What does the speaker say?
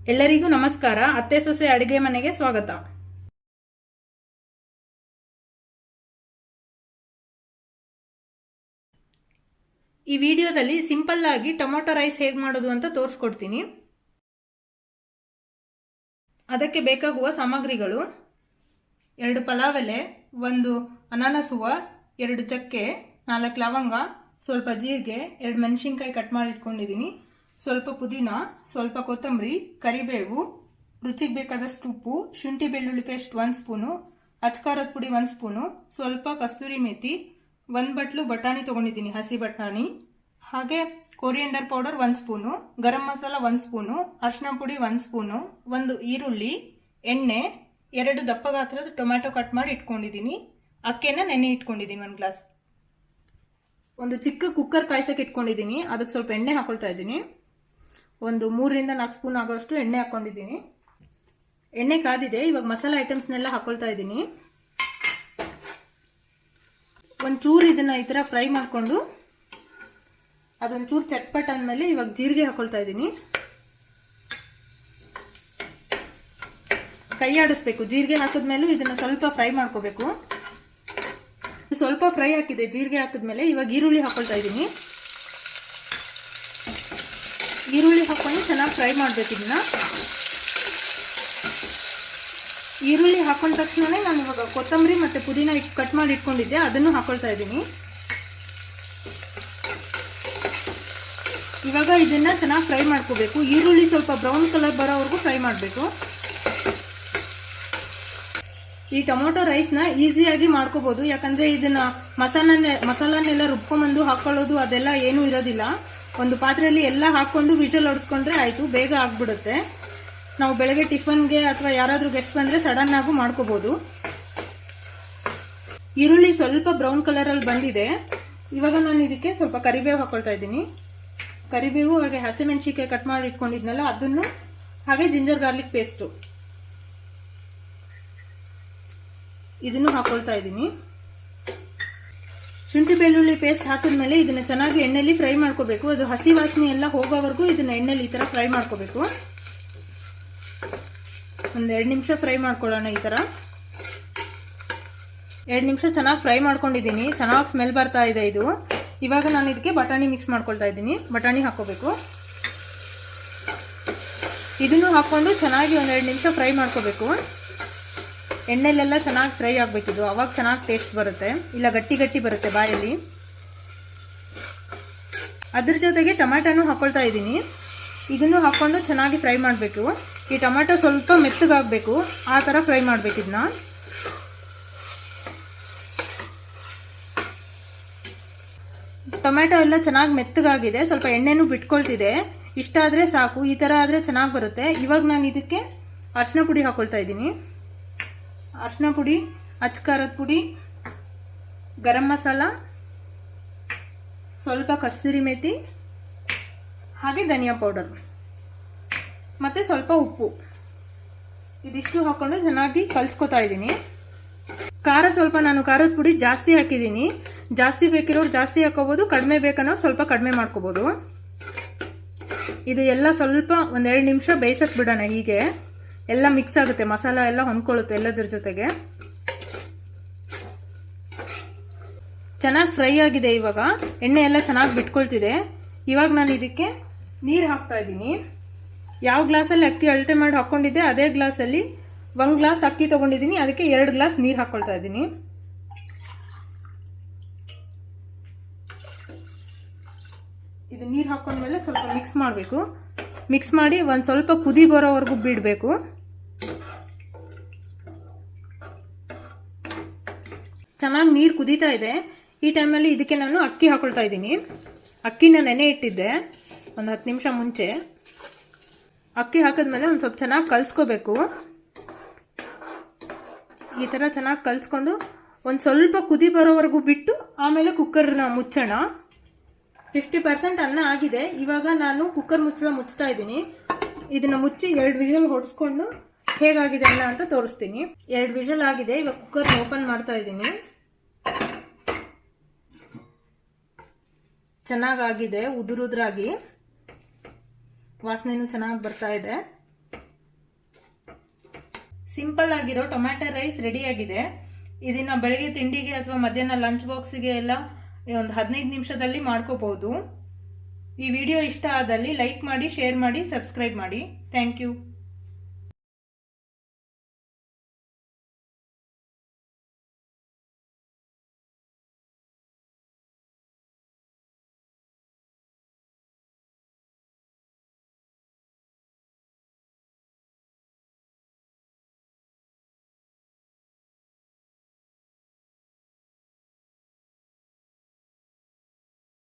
ಎಲ್ಲರಿಗೂ ನಮಸ್ಕಾರ. ಅತ್ತೆ ಸೊಸೆ ಅಡಿಗೆ ಮನೆಗೆ ಸ್ವಾಗತ. ಈ ವಿಡಿಯೋದಲ್ಲಿ ಸಿಂಪಲ್ ಆಗಿ ಟೊಮೊಟೊ ರೈಸ್ ಹೇಗೆ ಮಾಡೋದು ಅಂತ ತೋರಿಸ್ಕೊಡ್ತೀನಿ. ಅದಕ್ಕೆ ಬೇಕಾಗುವ ಸಾಮಗ್ರಿಗಳು: 2 ಪಲಾವ್ ಎಲೆ, 1 ಅನಾನಸ್ ಹೂವು, 2 ಚಕ್ಕೆ, 4 ಲವಂಗ, ಸ್ವಲ್ಪ ಜೀರಿಗೆ, 2 ಮೆಣಸಿನಕಾಯಿ ಕಟ್ ಮಾಡಿ ಇಟ್ಕೊಂಡಿದ್ದೀನಿ, ಸ್ವಲ್ಪ ಪುದೀನ, ಸ್ವಲ್ಪ ಕೊತ್ತಂಬರಿ, ಕರಿಬೇವು, ರುಚಿಗೆ ಬೇಕಾದಷ್ಟು ಉಪ್ಪು, ಶುಂಠಿ ಬೆಳ್ಳುಳ್ಳಿ ಪೇಸ್ಟ್ 1 ಸ್ಪೂನು, ಅಚ್ಕಾರದ ಪುಡಿ 1 ಸ್ಪೂನು, ಸ್ವಲ್ಪ ಕಸ್ತೂರಿ ಮೇಥಿ, 1 ಬಟ್ಲು ಬಟಾಣಿ ತಗೊಂಡಿದ್ದೀನಿ, ಹಸಿ ಬಟಾಣಿ, ಹಾಗೆ coriander powder 1 spoon, garam masala 1 spoon, ಅರಿಶಿನ ಪುಡಿ 1 ಸ್ಪೂನು, 1 ಈರುಳ್ಳಿ, ಎಣ್ಣೆ, 2 ದಪ್ಪ ಗಾತ್ರದ ಟೊಮ್ಯಾಟೊ ಕಟ್ ಮಾಡಿ ಇಟ್ಕೊಂಡಿದ್ದೀನಿ, ಅಕ್ಕಿನ ನೆನೆ ಇಟ್ಕೊಂಡಿದ್ದೀನಿ 1 ಗ್ಲಾಸ್, ಒಂದು ಚಿಕ್ಕ ಕುಕ್ಕರ್ ಕಾಯ್ಸಕ್ಕೆ ಇಟ್ಕೊಂಡಿದ್ದೀನಿ, ಅದಕ್ಕೆ ಸ್ವಲ್ಪ ಎಣ್ಣೆ ಹಾಕೊಳ್ತಾ ಇದ್ದೀನಿ, ಒಂದು 3 ರಿಂದ 4 ಸ್ಪೂನ್ ಆಗೋಷ್ಟು ಎಣ್ಣೆ ಹಾಕೊಂಡಿದ್ದೀನಿ. ಎಣ್ಣೆ ಕಾದಿದೆ. ಇವಾಗ ಮಸಾಲಾ ಐಟಮ್ಸ್ನೆಲ್ಲ ಹಾಕೊಳ್ತಾ ಇದ್ದೀನಿ. ಒಂಚೂರು ಇದನ್ನ ಈ ತರ ಫ್ರೈ ಮಾಡ್ಕೊಂಡು ಅದೊಂಚೂರು ಚಟ್ಪಟ್ ಅಂದ್ಮೇಲೆ ಇವಾಗ ಜೀರಿಗೆ ಹಾಕೊಳ್ತಾ ಇದ್ದೀನಿ. ಕೈ ಆಡಿಸ್ಬೇಕು. ಜೀರಿಗೆ ಹಾಕಿದ್ಮೇಲೆ ಇದನ್ನ ಸ್ವಲ್ಪ ಫ್ರೈ ಮಾಡ್ಕೋಬೇಕು. ಸ್ವಲ್ಪ ಫ್ರೈ ಹಾಕಿದೆ ಜೀರಿಗೆ ಹಾಕಿದ್ಮೇಲೆ ಇವಾಗ ಈರುಳ್ಳಿ ಹಾಕೊಳ್ತಾ ಇದ್ದೀನಿ. ಈರುಳ್ಳಿ ಹಾಕೊಂಡು ಚೆನ್ನಾಗಿ ಫ್ರೈ ಮಾಡ್ಬೇಕು. ಇದನ್ನ ಈರುಳ್ಳಿ ಹಾಕೊಂಡ ತಕ್ಷಣ ನಾನು ಇವಾಗ ಕೊತ್ತಂಬರಿ ಮತ್ತೆ ಪುದೀನ ಕಟ್ ಮಾಡಿ ಇಟ್ಕೊಂಡಿದ್ದೆ, ಅದನ್ನು ಹಾಕೊಳ್ತಾ ಇದ್ದೀನಿ. ಇವಾಗ ಇದನ್ನ ಚೆನ್ನಾಗಿ ಫ್ರೈ ಮಾಡ್ಕೋಬೇಕು. ಈರುಳ್ಳಿ ಸ್ವಲ್ಪ ಬ್ರೌನ್ ಕಲರ್ ಬರೋವರೆಗೂ ಫ್ರೈ ಮಾಡಬೇಕು. ಈ ಟೊಮೊಟೊ ರೈಸ್ನ ಈಸಿಯಾಗಿ ಮಾಡ್ಕೋಬಹುದು, ಯಾಕಂದ್ರೆ ಇದನ್ನ ಮಸಾಲನೆಲ್ಲ ರುಬ್ಕೊಂಡ್ಬಂದು ಹಾಕೊಳ್ಳೋದು ಅದೆಲ್ಲ ಏನೂ ಇರೋದಿಲ್ಲ. ಒಂದು ಪಾತ್ರೆಯಲ್ಲಿ ಎಲ್ಲ ಹಾಕೊಂಡು ವಿಜಲ್ ಹೊಡಿಸ್ಕೊಂಡ್ರೆ ಆಯ್ತು, ಬೇಗ ಆಗ್ಬಿಡುತ್ತೆ. ನಾವು ಬೆಳಗ್ಗೆ ಟಿಫನ್ಗೆ ಅಥವಾ ಯಾರಾದ್ರೂ ಗೆಸ್ಟ್ ಬಂದ್ರೆ ಸಡನ್ ಆಗೂ ಮಾಡ್ಕೋಬಹುದು. ಈರುಳ್ಳಿ ಸ್ವಲ್ಪ ಬ್ರೌನ್ ಕಲರ್ ಅಲ್ಲಿ ಬಂದಿದೆ. ಇವಾಗ ನಾನು ಇದಕ್ಕೆ ಸ್ವಲ್ಪ ಕರಿಬೇವು ಹಾಕೊಳ್ತಾ ಇದ್ದೀನಿ. ಕರಿಬೇವು ಹಾಗೆ ಹಸಿಮೆಣಸಿನಕಾಯಿ ಕಟ್ ಮಾಡಿ ಇಟ್ಕೊಂಡಿದ್ನಲ್ಲ ಅದನ್ನು, ಹಾಗೆ ಜಿಂಜರ್ ಗಾರ್ಲಿಕ್ ಪೇಸ್ಟು ಇದನ್ನು ಹಾಕೊಳ್ತಾ ಇದ್ದೀನಿ. ಶುಂಠಿ ಬೆಳ್ಳುಳ್ಳಿ ಪೇಸ್ಟ್ ಹಾಕಿದ್ಮೇಲೆ ಇದನ್ನ ಚೆನ್ನಾಗಿ ಎಣ್ಣೆಲಿ ಫ್ರೈ ಮಾಡ್ಕೋಬೇಕು. ಅದು ಹಸಿ ವಾಸನೆ ಎಲ್ಲ ಹೋಗೋವರೆಗೂ ಇದನ್ನ ಎಣ್ಣೆಲಿ ಈ ತರ ಫ್ರೈ ಮಾಡ್ಕೋಬೇಕು. ಒಂದ್ 2 ನಿಮಿಷ ಫ್ರೈ ಮಾಡ್ಕೊಳ್ಳೋಣ. ಈ ತರ 2 ನಿಮಿಷ ಚೆನ್ನಾಗಿ ಫ್ರೈ ಮಾಡ್ಕೊಂಡಿದ್ದೀನಿ. ಚೆನ್ನಾಗಿ ಸ್ಮೆಲ್ ಬರ್ತಾ ಇದೆ ಇದು. ಇವಾಗ ನಾನು ಇದಕ್ಕೆ ಬಟಾಣಿ ಮಿಕ್ಸ್ ಮಾಡ್ಕೊಳ್ತಾ ಇದ್ದೀನಿ. ಬಟಾಣಿ ಹಾಕೋಬೇಕು. ಇದನ್ನು ಹಾಕೊಂಡು ಚೆನ್ನಾಗಿ ಒಂದ್ 2 ನಿಮಿಷ ಫ್ರೈ ಮಾಡ್ಕೋಬೇಕು. ಎಣ್ಣೆಲೆಲ್ಲ ಚೆನ್ನಾಗಿ ಫ್ರೈ ಆಗ್ಬೇಕಿದು, ಅವಾಗ ಚೆನ್ನಾಗಿ ಟೇಸ್ಟ್ ಬರುತ್ತೆ, ಇಲ್ಲ ಗಟ್ಟಿ ಗಟ್ಟಿ ಬರುತ್ತೆ ಬಾಯಲ್ಲಿ. ಅದ್ರ ಜೊತೆಗೆ ಟೊಮ್ಯಾಟೋನು ಹಾಕೊಳ್ತಾ ಇದ್ದೀನಿ. ಇದನ್ನು ಹಾಕೊಂಡು ಚೆನ್ನಾಗಿ ಫ್ರೈ ಮಾಡಬೇಕು. ಈ ಟೊಮ್ಯಾಟೊ ಸ್ವಲ್ಪ ಮೆತ್ತಗಾಗಬೇಕು, ಆ ಥರ ಫ್ರೈ ಮಾಡಬೇಕು. ಇದನ್ನ ಟೊಮ್ಯಾಟೊ ಎಲ್ಲ ಚೆನ್ನಾಗಿ ಮೆತ್ತಗಾಗಿದೆ, ಸ್ವಲ್ಪ ಎಣ್ಣೆನೂ ಬಿಟ್ಕೊಳ್ತಿದೆ. ಇಷ್ಟ ಆದ್ರೆ ಸಾಕು, ಈ ತರ ಆದ್ರೆ ಚೆನ್ನಾಗಿ ಬರುತ್ತೆ. ಇವಾಗ ನಾನು ಇದಕ್ಕೆ ಅರಿಶಿನ ಪುಡಿ ಹಾಕೊಳ್ತಾ ಇದ್ದೀನಿ. ಅರಿಶಿನ ಪುಡಿ, ಅಚ್ಕಾರದ ಪುಡಿ, ಗರಂ ಮಸಾಲ, ಸ್ವಲ್ಪ ಕಸ್ತೂರಿ ಮೇಥಿ, ಹಾಗೆ ಧನಿಯಾ ಪೌಡರ್, ಮತ್ತೆ ಸ್ವಲ್ಪ ಉಪ್ಪು, ಇದಿಷ್ಟು ಹಾಕೊಂಡು ಚೆನ್ನಾಗಿ ಕಲ್ಸ್ಕೊತಾ ಇದ್ದೀನಿ. ಖಾರ ಸ್ವಲ್ಪ ನಾನು ಖಾರದ ಪುಡಿ ಜಾಸ್ತಿ ಹಾಕಿದ್ದೀನಿ. ಜಾಸ್ತಿ ಬೇಕಿರೋರು ಜಾಸ್ತಿ ಹಾಕೋಬಹುದು, ಕಡಿಮೆ ಬೇಕನ್ನೋರು ಸ್ವಲ್ಪ ಕಡಿಮೆ ಮಾಡ್ಕೋಬಹುದು. ಇದು ಎಲ್ಲ ಸ್ವಲ್ಪ ಒಂದ್ 2 ನಿಮಿಷ ಬೇಯಿಸಕ್ ಬಿಡೋಣ. ಹೀಗೆ ಎಲ್ಲ ಮಿಕ್ಸ್ ಆಗುತ್ತೆ, ಮಸಾಲ ಎಲ್ಲ ಹೊಂದ್ಕೊಳ್ಳುತ್ತೆ ಎಲ್ಲದ್ರ ಜೊತೆಗೆ. ಚೆನ್ನಾಗಿ ಫ್ರೈ ಆಗಿದೆ. ಇವಾಗ ಎಣ್ಣೆ ಎಲ್ಲ ಚೆನ್ನಾಗಿ ಬಿಟ್ಕೊಳ್ತಿದೆ. ಇವಾಗ ನಾನು ಇದಕ್ಕೆ ನೀರು ಹಾಕ್ತಾ ಇದ್ದೀನಿ. ಯಾವ ಗ್ಲಾಸಲ್ಲಿ ಅಕ್ಕಿ ಅಳತೆ ಮಾಡಿ ಹಾಕೊಂಡಿದ್ದೆ ಅದೇ ಗ್ಲಾಸಲ್ಲಿ 1 ಗ್ಲಾಸ್ ಅಕ್ಕಿ ತಗೊಂಡಿದ್ದೀನಿ, ಅದಕ್ಕೆ 2 ಗ್ಲಾಸ್ ನೀರು ಹಾಕೊಳ್ತಾ ಇದ್ದೀನಿ. ಇದು ನೀರು ಹಾಕೊಂಡ್ಮೇಲೆ ಸ್ವಲ್ಪ ಮಿಕ್ಸ್ ಮಾಡಬೇಕು. ಮಿಕ್ಸ್ ಮಾಡಿ ಒಂದ್ ಸ್ವಲ್ಪ ಕುದಿ ಬರೋವರೆಗೂ ಬಿಡಬೇಕು. ಚೆನ್ನಾಗಿ ನೀರು ಕುದೀತಾ ಇದೆ. ಈ ಟೈಮಲ್ಲಿ ಇದಕ್ಕೆ ನಾನು ಅಕ್ಕಿ ಹಾಕೊಳ್ತಾ ಇದ್ದೀನಿ. ಅಕ್ಕಿನ ನೆನೆ ಇಟ್ಟಿದ್ದೆ ಒಂದು 10 ನಿಮಿಷ ಮುಂಚೆ. ಅಕ್ಕಿ ಹಾಕಿದ್ಮೇಲೆ ಒಂದು ಸ್ವಲ್ಪ ಚೆನ್ನಾಗಿ ಕಲ್ಸ್ಕೋಬೇಕು. ಈ ತರ ಚೆನ್ನಾಗಿ ಕಲ್ಸ್ಕೊಂಡು ಒಂದು ಸ್ವಲ್ಪ ಕುದಿ ಬರೋವರೆಗೂ ಬಿಟ್ಟು ಆಮೇಲೆ ಕುಕ್ಕರ್ನ ಮುಚ್ಚೋಣ. 50% ಅನ್ನ ಆಗಿದೆ. ಇವಾಗ ನಾನು ಕುಕ್ಕರ್ ಮುಚ್ಚಳ ಮುಚ್ತಾ ಇದ್ದೀನಿ. ಇದನ್ನ ಮುಚ್ಚಿ 2 ವಿಷಲ್ ಹೊಡ್ಸ್ಕೊಂಡು ಹೇಗಾಗಿದೆ ಅನ್ನ ಅಂತ ತೋರಿಸ್ತೀನಿ. 2 ವಿಷಲ್ ಆಗಿದೆ. ಇವಾಗ ಕುಕ್ಕರ್ ಓಪನ್ ಮಾಡ್ತಾ ಇದ್ದೀನಿ. ಚೆನ್ನಾಗಾಗಿದೆ, ಉದುರುದ್ರಾಗಿ ವಾಸನೆನೂ ಚೆನ್ನಾಗಿ ಬರ್ತಾ ಇದೆ. ಸಿಂಪಲ್ ಆಗಿರೋ ಟೊಮ್ಯಾಟೊ ರೈಸ್ ರೆಡಿಯಾಗಿದೆ. ಇದನ್ನ ಬೆಳಗ್ಗೆ ತಿಂಡಿಗೆ ಅಥವಾ ಮಧ್ಯಾಹ್ನ ಲಂಚ್ ಬಾಕ್ಸ್ಗೆ ಎಲ್ಲ ಒಂದು 15 ನಿಮಿಷದಲ್ಲಿ ಮಾಡ್ಕೋಬಹುದು. ಈ ವಿಡಿಯೋ ಇಷ್ಟ ಆದಲ್ಲಿ ಲೈಕ್ ಮಾಡಿ, ಶೇರ್ ಮಾಡಿ, ಸಬ್ಸ್ಕ್ರೈಬ್ ಮಾಡಿ. Thank you.